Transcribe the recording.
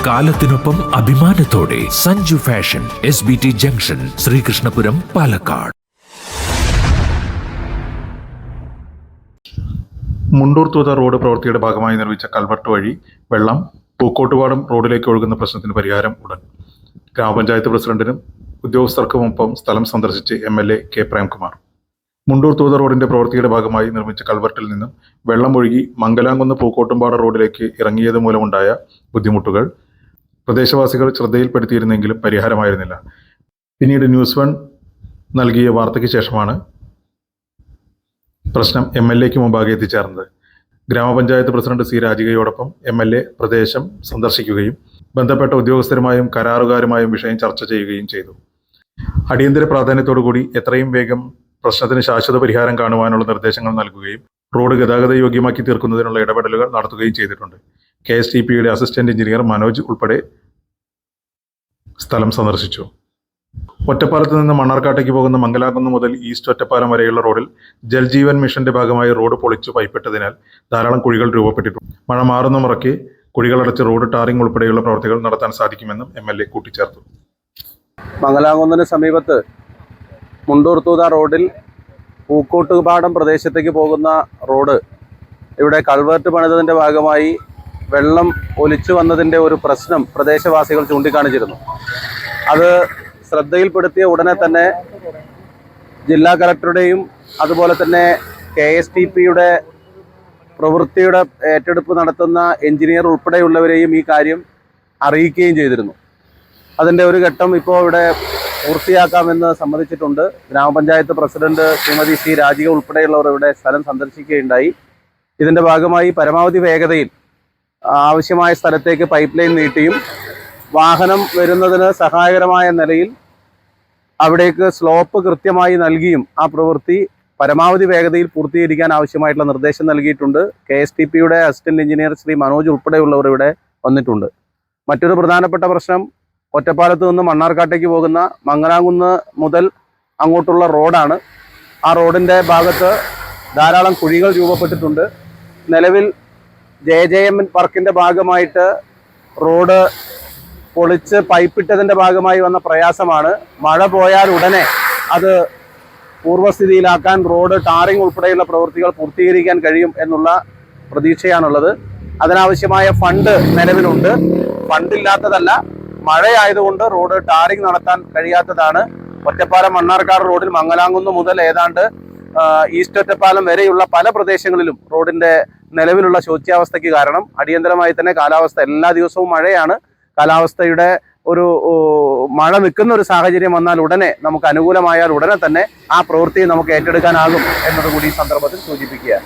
കാലത്തിനൊപ്പം അഭിമാനത്തോടെ Sanju fashion, SBT junction, Sreekrishnapuram, Palakkad. Mundur Thootha road പ്രവൃത്തിയുടെ ഭാഗമായി നിർമ്മിച്ച കൽവർട്ട് വഴി വെള്ളം പൂക്കോട്ടുപാടം റോഡിലേക്ക് ഒഴുകുന്ന പ്രശ്നത്തിന് പരിഹാരം ഉടൻ. ഗ്രാമപഞ്ചായത്ത് പ്രസിഡന്റിനും ഉദ്യോഗസ്ഥർക്കുമൊപ്പം സ്ഥലം സന്ദർശിച്ച് MLA K. പ്രേംകുമാർ. മുണ്ടൂർ തൂത റോഡിന്റെ പ്രവൃത്തിയുടെ ഭാഗമായി നിർമ്മിച്ച കൽവർട്ടിൽ നിന്നും വെള്ളം ഒഴുകി മംഗലാംകുന്ന് പൂക്കോട്ടുംപാടം റോഡിലേക്ക് ഇറങ്ങിയത് മൂലമുണ്ടായ ബുദ്ധിമുട്ടുകൾ പ്രദേശവാസികൾ ശ്രദ്ധയിൽപ്പെടുത്തിയിരുന്നെങ്കിലും പരിഹാരമായിരുന്നില്ല. പിന്നീട് ന്യൂസ് 1 നൽകിയ വാർത്തയ്ക്ക് ശേഷമാണ് പ്രശ്നം MLAക്ക് മുമ്പാകെ എത്തിച്ചേർന്നത്. ഗ്രാമപഞ്ചായത്ത് പ്രസിഡന്റ് C. രാജികയോടൊപ്പം MLA പ്രദേശം സന്ദർശിക്കുകയും ബന്ധപ്പെട്ട ഉദ്യോഗസ്ഥരുമായും കരാറുകാരുമായും വിഷയം ചർച്ച ചെയ്യുകയും ചെയ്തു. അടിയന്തര പ്രാധാന്യത്തോടുകൂടി എത്രയും വേഗം പ്രശ്നത്തിന് ശാശ്വത പരിഹാരം കാണുവാനുള്ള നിർദ്ദേശങ്ങൾ നൽകുകയും റോഡ് ഗതാഗത യോഗ്യമാക്കി തീർക്കുന്നതിനുള്ള ഇടപെടലുകൾ നടത്തുകയും ചെയ്തിട്ടുണ്ട്. KSTPയുടെ അസിസ്റ്റന്റ് എഞ്ചിനീയർ മനോജ് ഉൾപ്പെടെ സ്ഥലം സന്ദർശിച്ചു. ഒറ്റപ്പാലത്ത് നിന്ന് മണ്ണാർക്കാട്ടേക്ക് പോകുന്ന മംഗലാകുന്ന് മുതൽ ഈസ്റ്റ് ഒറ്റപ്പാലം വരെയുള്ള റോഡിൽ ജൽജീവൻ മിഷന്റെ ഭാഗമായി റോഡ് പൊളിച്ചു പൈപ്പിട്ടതിനാൽ ധാരാളം കുഴികൾ രൂപപ്പെട്ടിട്ടുണ്ട്. മഴ മാറുന്ന മുറയ്ക്ക് കുഴികളടച്ച് റോഡ് ടാറിംഗ് ഉൾപ്പെടെയുള്ള പ്രവർത്തികൾ നടത്താൻ സാധിക്കുമെന്നും MLA കൂട്ടിച്ചേർത്തു. മംഗലാകുന്നിന് സമീപത്ത് മുണ്ടൂർ തൂത റോഡിൽ പൂക്കോട്ടുപാടം പ്രദേശത്തേക്ക് പോകുന്ന റോഡ് ഇവിടെ കൾവേർട്ട് പണിതതിൻ്റെ ഭാഗമായി വെള്ളം ഒലിച്ചു വന്നതിൻ്റെ ഒരു പ്രശ്നം പ്രദേശവാസികൾ ചൂണ്ടിക്കാണിച്ചിരുന്നു. അത് ശ്രദ്ധയിൽപ്പെടുത്തിയ ഉടനെ തന്നെ ജില്ലാ കളക്ടറുടെയും അതുപോലെ തന്നെ KSTPയുടെ പ്രവൃത്തിയുടെ ഏറ്റെടുപ്പ് നടത്തുന്ന എഞ്ചിനീയർ ഉൾപ്പെടെയുള്ളവരെയും ഈ കാര്യം അറിയിക്കുകയും ചെയ്തിരുന്നു. അതിൻ്റെ ഒരു ഘട്ടം ഇപ്പോൾ ഇവിടെ പൂർത്തിയാക്കാമെന്ന് സമ്മതിച്ചിട്ടുണ്ട്. ഗ്രാമപഞ്ചായത്ത് പ്രസിഡന്റ് ശ്രീമതി C. രാജിക ഉൾപ്പെടെയുള്ളവർ ഇവിടെ സ്ഥലം സന്ദർശിക്കുകയുണ്ടായി. ഇതിൻ്റെ ഭാഗമായി പരമാവധി വേഗതയിൽ ആവശ്യമായ സ്ഥലത്തേക്ക് പൈപ്പ് ലൈൻ നീട്ടിയും വാഹനം വരുന്നതിന് സഹായകരമായ നിലയിൽ അവിടേക്ക് സ്ലോപ്പ് കൃത്യമായി നൽകിയും ആ പ്രവൃത്തി പരമാവധി വേഗതയിൽ പൂർത്തീകരിക്കാൻ ആവശ്യമായിട്ടുള്ള നിർദ്ദേശം നൽകിയിട്ടുണ്ട്. KSTPയുടെ അസിസ്റ്റന്റ് എഞ്ചിനീയർ ശ്രീ മനോജ് ഉൾപ്പെടെയുള്ളവർ ഇവിടെ വന്നിട്ടുണ്ട്. മറ്റൊരു പ്രധാനപ്പെട്ട പ്രശ്നം ഒറ്റപ്പാലത്ത് നിന്ന് മണ്ണാർക്കാട്ടേക്ക് പോകുന്ന മംഗലാംകുന്ന് മുതൽ അങ്ങോട്ടുള്ള റോഡാണ്. ആ റോഡിൻ്റെ ഭാഗത്ത് ധാരാളം കുഴികൾ രൂപപ്പെട്ടിട്ടുണ്ട്. നിലവിൽ JJM വർക്കിൻ്റെ ഭാഗമായിട്ട് റോഡ് പൊളിച്ച് പൈപ്പിട്ടതിൻ്റെ ഭാഗമായി വന്ന പ്രയാസമാണ്. മഴ പോയാൽ ഉടനെ അത് പൂർവ്വസ്ഥിതിയിലാക്കാൻ റോഡ് ടാറിംഗ് ഉൾപ്പെടെയുള്ള പ്രവൃത്തികൾ പൂർത്തീകരിക്കാൻ കഴിയും എന്നുള്ള പ്രതീക്ഷയാണുള്ളത്. അതിനാവശ്യമായ ഫണ്ട് നിലവിലുണ്ട്. ഫണ്ടില്ലാത്തതല്ല, മഴയായതുകൊണ്ട് റോഡ് ടാറിംഗ് നടത്താൻ കഴിയാത്തതാണ്. ഒറ്റപ്പാലം മണ്ണാർക്കാട് റോഡിൽ മംഗലാംകുന്ന് മുതൽ ഏതാണ്ട് ഈസ്റ്റ് ഒറ്റപ്പാലം വരെയുള്ള പല പ്രദേശങ്ങളിലും റോഡിന്റെ നിലവിലുള്ള ശോച്യാവസ്ഥയ്ക്ക് കാരണം അടിയന്തരമായി തന്നെ കാലാവസ്ഥ എല്ലാ ദിവസവും മഴയാണ്. കാലാവസ്ഥയുടെ ഒരു മഴ നിൽക്കുന്ന ഒരു സാഹചര്യം വന്നാൽ ഉടനെ നമുക്ക് അനുകൂലമായാൽ ഉടനെ തന്നെ ആ പ്രവൃത്തി നമുക്ക് ഏറ്റെടുക്കാനാകും എന്നതുകൂടി ഈ സന്ദർഭത്തിൽ സൂചിപ്പിക്കുക.